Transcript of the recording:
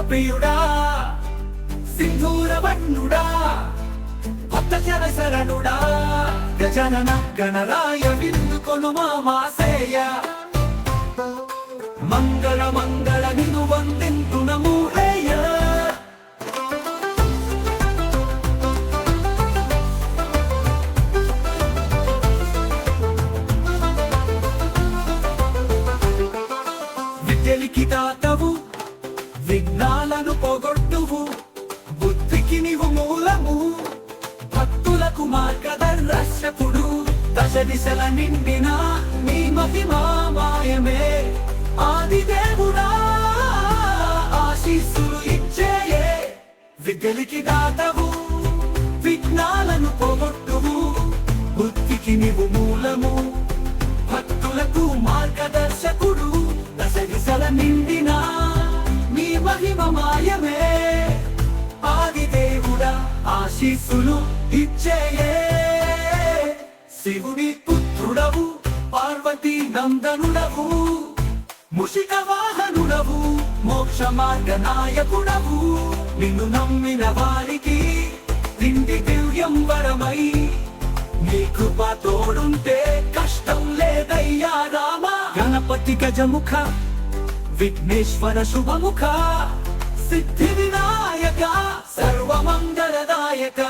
లోకప్రియుడా సింధూర వర్ణుడా భక్తజన శరణుడా గజనన గణరాయ విందుకొనుమా మాసేయ మంగళ మంగళ నిను వందింతునము హేయ విద్యలికి దాతవు విఘ్నాలను పోగొట్టువు బుద్ధికి నీవు మూలము భక్తులకు మార్గదర్శకుడు దశ దిశల నిండిన నీ మహిమామయమే ఆదిదేవుడా ఆశీస్సులు ఇచ్చేయే విద్యలికి దాతవు విఘ్నాలను పోగొట్టువు బుద్ధికి నీవు మూలము భక్తులకు మార్గదర్శకుడు దశ దిశల నిండిన నీ మహిమమయమే ఆదిదేవుడా ఆశీస్సులు ఇచ్చేయే శివుని పుత్రుడవు పార్వతీ నందనుడవు ముషిక వాహనుడవు మోక్ష మార్గ నాయకుడవు నిన్ను నమ్మిన వారికి తిండి దివ్యం వరమై నీ కృప తోడుంటే కష్టం లేదయ్యా రామ గణపతి గజముఖ విఘ్నేశ్వర శుభముఖ సిద్ధి వినాయక సర్వమంగళదాయక